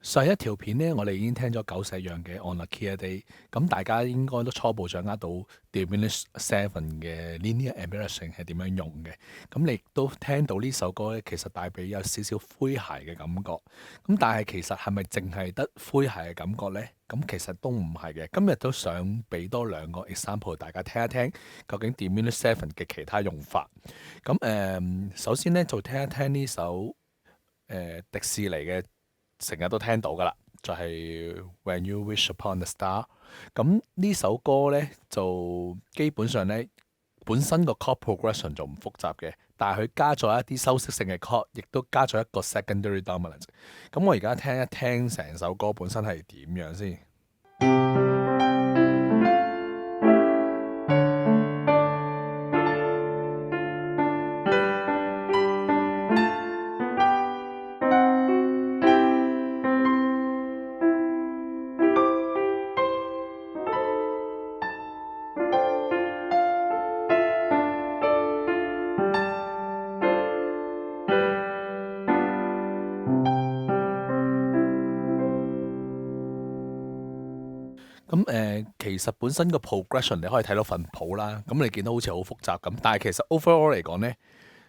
上一條片咧，我哋已經聽咗9樣嘅 On a Clear Day，咁大家應該都初步掌握到 Diminished Seven 嘅 Linear Embarrassing 係點樣用嘅。咁你亦都聽到呢首歌咧，其實帶俾有少少詼諧嘅感覺。咁但係其實係咪淨係得詼諧嘅感覺呢？咁其實都唔係嘅。今日都想俾多兩個 example 大家聽一聽，究竟 Diminished Seven 嘅其他用法。咁首先咧就聽一聽呢首迪士尼嘅。成日都聽到噶啦，就係、When You Wish Upon a Star。咁呢首歌呢，就基本上呢，本身個 chord progression 就唔複雜嘅，但係佢加咗一啲修飾性嘅 chord，亦都加咗一個 secondary dominant。咁我而家聽一聽成首歌本身係點樣先。其實本身個 progression 你可以睇到份譜啦，咁你見到好似好複雜咁，但係其實 overall 嚟講呢，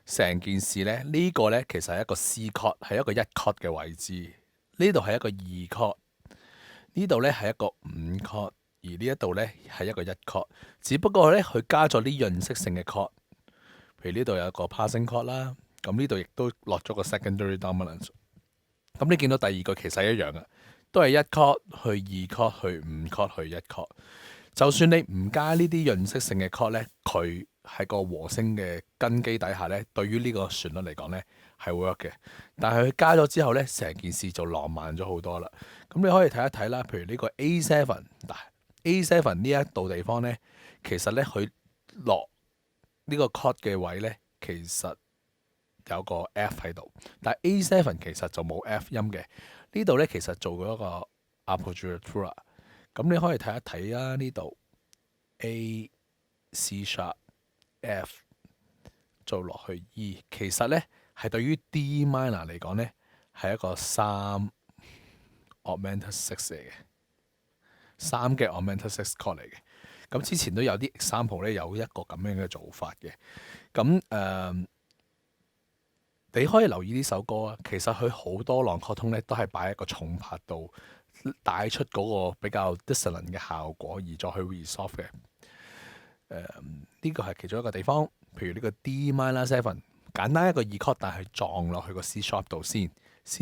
成件事呢，呢個呢其實係一個 C chord，係一個1 chord 嘅位置，呢度係一個2 chord，呢度呢係一個5 chord，而呢一度呢係一個1 chord，只不過呢，佢加咗啲潤色性嘅 chord，譬如呢度有一個 passing chord 啦，咁呢度亦都落咗個 secondary dominance。咁你見到第二個其實一樣嘅。都係1 chord 去2 chord 去5 chord 去1 chord。就算你唔加呢啲潤色性嘅 chord 咧，佢喺個和聲嘅根基底下咧，對於呢個旋律嚟講咧係 work 嘅。但係佢加咗之後咧，成件事就浪漫咗好多啦。咁你可以睇一睇啦，譬如呢個 A7 嗱 A7 呢一度地方咧，其實咧佢落呢個 chord 嘅位咧，其實有個 F 喺度，但係 A7 其實就冇 F 音嘅。呢度咧其實做咗一個 appoggiatura， 咁你可以睇一睇啊。呢度 A C sharp F 做落去 E， 其實咧係對於 D minor 嚟講咧係一個3 augmented 6嚟嘅，3嘅 augmented 6 chord 嚟嘅。咁之前都有啲 example 咧有一個咁樣嘅做法嘅。咁你可以留意呢首歌啊，其實佢好多浪曲通咧都係擺喺個重拍度，帶出嗰個比較 dissonant 嘅效果，而再去 resolve 嘅。呢個係其中一個地方，譬如呢個 D minor 7，簡單一個2 chord，但係撞落去個 C sharp 度先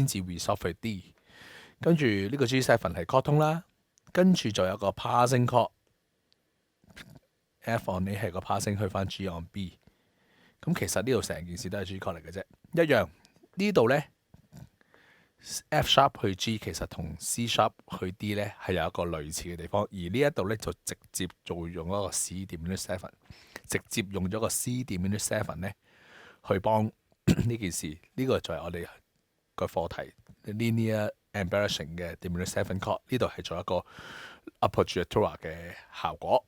至 resolve 去 D。跟住呢個 G7 係 chord 通啦，跟住就有個 passing chord F on A 係個 passing 去翻 G on B。咁其實呢度成件事都係 G chord 嚟嘅啫，一樣呢度呢 F sharp 去 G 其實同 C sharp 去 D 呢係有一個類似嘅地方，而呢一度呢就直接做用一個 C diminished 7， 直接用咗個 C diminished 7呢去幫呢件事，呢、這個就係我哋個課題 linear embarrassing 嘅 diminished 7 chord， 呢度係做一個 appoggiatura 嘅效果。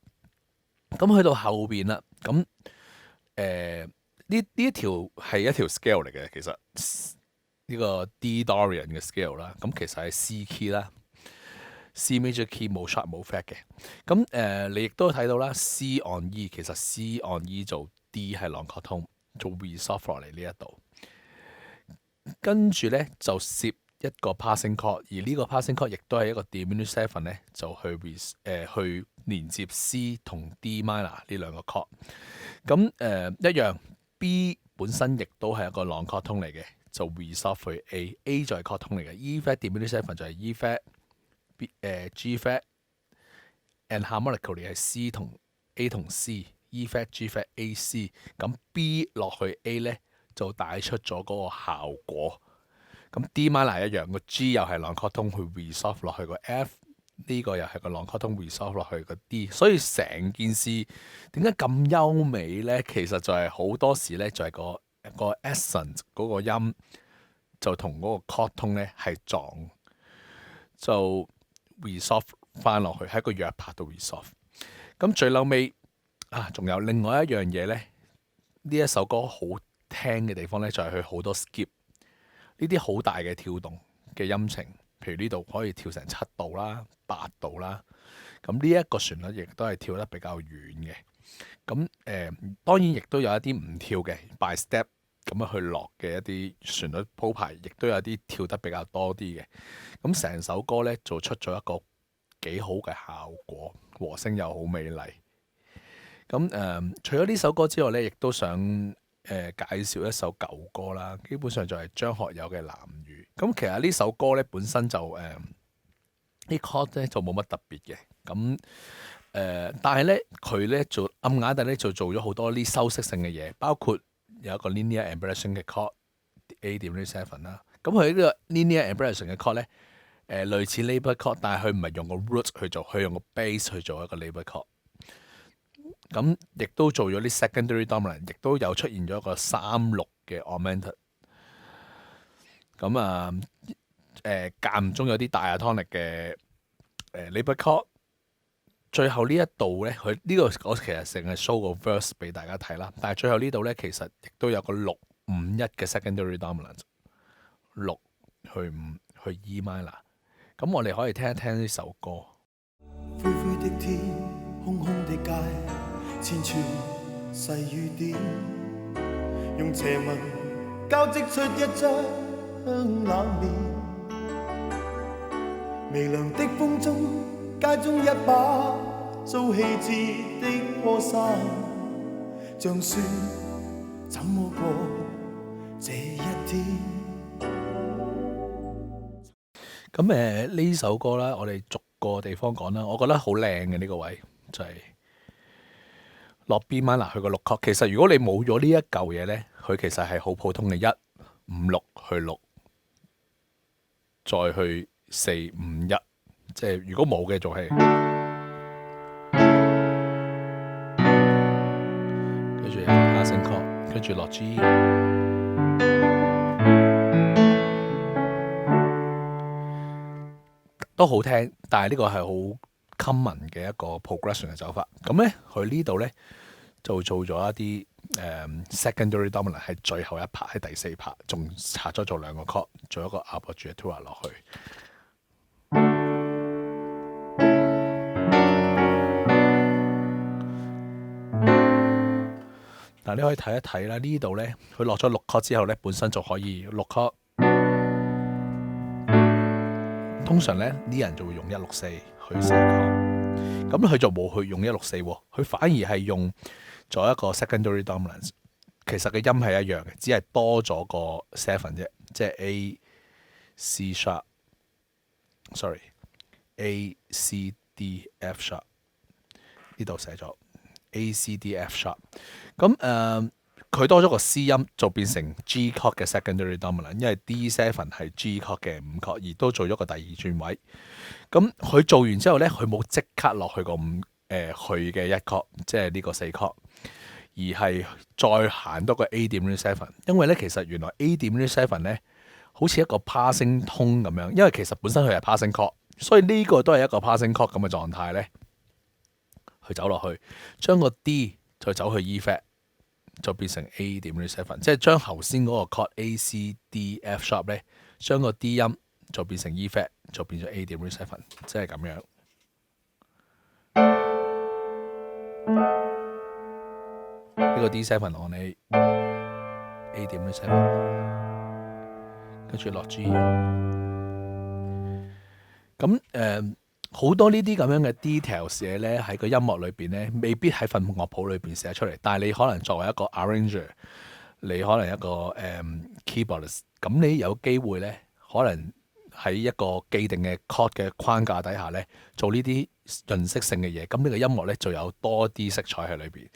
咁去到後邊啦，咁呢一條係一條 scale 嚟嘅，其實呢個 D Dorian 嘅 scale 啦，咁其實係 C key 啦，C major key 冇 sharp 冇 flat 嘅。咁你亦都睇到啦 ，C on E 其實 C on E 做 D 係浪曲通，做 resolve 落嚟呢一度，跟住咧就攝一個 passing chord， 而呢個 passing chord 亦都係一個 diminished 7咧，就去連接 C 同 D minor 呢兩個 chord。咁一樣 B 本身亦都係一個浪曲通嚟嘅，就 resolve 去 A 就係 chord 通嚟嘅。E flat diminished 7就係 E flat、G flat，and harmonically 係 C 同 A 同 C，E flat G flat A C。咁 B 落去 A 咧就帶出咗嗰個效果。咁 D minor 一樣，個 G 又係浪曲通去 resolve 落去個 F。呢個又係個浪曲通 resolve 落去個 D， 所以成件事點解咁優美呢？其實就係好多時呢，就係個 accent 嗰個音就同嗰個 chord 通呢係撞，就 resolve 翻落去喺個弱拍度 resolve。咁最後尾仲有另外一樣嘢呢，呢一首歌好聽嘅地方呢，就係佢好多 skip， 呢啲好大嘅跳動嘅音程。譬如呢度可以跳成7度啦、8度啦。咁呢一個旋律亦都係跳得比較遠嘅。咁當然亦都有一啲唔跳嘅 by step 咁樣去落嘅一啲旋律鋪排，亦都有啲跳得比較多啲嘅。咁成首歌咧就出咗一個幾好嘅效果，和聲又好美麗。咁除咗呢首歌之外咧，亦都想介紹一首舊歌啦。基本上就係張學友嘅《藍雨》。咁其實呢首歌咧本身就啲 chord 咧就冇乜特別嘅。咁但係咧佢咧做暗啞底咧就做咗好多啲修飾性嘅嘢，包括有一個 linear embellishing 嘅 chord A 點 7啦。咁佢呢個 linear embellishing 嘅 chord 咧類似 labor chord， 但係佢唔係用個 root 去做，佢用個 bass 去做一個 labor chord。咁亦都做咗啲 secondary dominant， 亦都有出現咗一個3/6嘅 augmented。咁間唔中有啲大 atonic 嘅labor chord。最後呢一度咧，佢呢個我其實成日 show 個 verse 俾大家睇啦。但係最後呢度咧，其實亦都有個6-5-1嘅 secondary dominant， 6去5去 E minor。咁我哋可以聽一聽呢首歌。灰灰的天，空空的街，千串細雨點，用斜紋交織出一張冷面。微涼的風中，街中一把遭棄置的破傘，像說怎麼過這一天。咁呢首歌啦，我哋逐個地方講啦。我覺得好靚嘅呢個位就係落 B minor 去個6 chord。其實如果你冇咗呢一嚿嘢咧，佢其實係好普通嘅1-5-6去6，再去4-5-1。即係如果冇嘅仲係跟住有個 passing chord， 跟住落 G。都好聽，但係呢個係好 common 嘅一個 progression 嘅走法。咁咧，佢呢度咧就做咗一啲secondary dominant 係最後一拍，喺第4拍，仲拆咗做2個 chord， 做一個 arpeggiatura 落去。但你可以睇一睇啦，呢度咧佢落咗6 chord 之後咧，本身就可以6 chord。通常咧啲人就會用164去寫曲，咁佢就冇去用164喎，佢反而係用咗一個 secondary dominance。其實嘅音係一樣嘅，只係多咗個 seven 啫，即係 A C sharp，sorry，A C D F sharp， 呢度寫咗 A C D F sharp。咁佢多咗個 C 音，就變成 G chord 嘅 secondary dominant， 因為 D7 係 G chord 嘅5 chord， 而都做咗個第2轉位。咁佢做完之後咧，佢冇即刻落去個去嘅1 chord， 即係呢個4 chord， 而係再行多個 A 點 7。因為咧，其實原來 A 點 7咧，好似一個 passing tone 咁樣，因為其實本身佢係 passing chord， 所以呢個都係一個 passing chord 咁嘅狀態咧，去走落去，將個 D 再走去 E flat。就變成 A 點 7， 即係將頭先嗰個 chord A C D F sharp 咧，將個 D 音就變成 E flat， 就變咗 A 點 7， 即係咁樣。呢個 D7 on A 點 7， 跟住落 G。咁好多呢啲咁樣嘅 details 嘢咧，喺個音樂裏邊咧，未必喺份樂譜裏邊寫出嚟。但係你可能作為一個 arranger， 你可能一個keyboardist， 咁你有機會咧，可能喺一個既定嘅 chord 嘅框架底下咧，做呢啲潤色性嘅嘢，咁呢個音樂咧就有多啲色彩喺裏邊。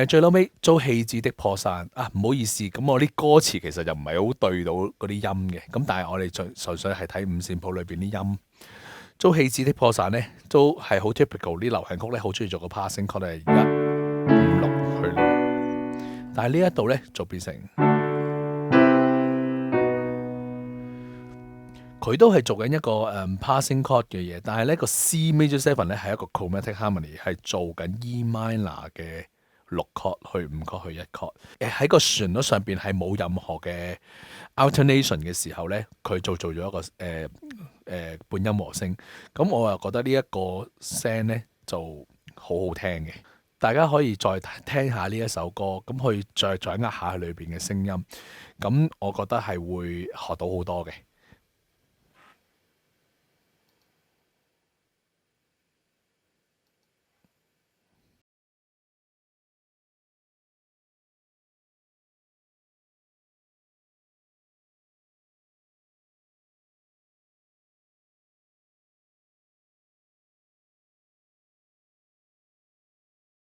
最後尾遭棄置的破傘啊，唔好意思，咁我啲歌詞其實就唔係好對到嗰啲音嘅，咁但係我哋純粹係睇五線譜裏邊啲音。遭棄置的破傘咧，都係好 typical 啲流行曲咧，好中意做個 passing chord 係1-5-6去6，但係呢一度咧就變成佢都係做緊一個passing chord 嘅嘢，但係咧個 C major 7咧係一個 chromatic harmony， 係做緊 E minor 嘅6 chord 去5 chord 去1 chord。喺個旋律上邊係冇任何嘅 alternation 嘅時候咧，佢做咗一個半音和聲。咁我又覺得呢一個聲咧就好好聽嘅。大家可以再聽下呢一首歌，咁去再掌握下裏邊嘅聲音。咁我覺得係會學到好多嘅。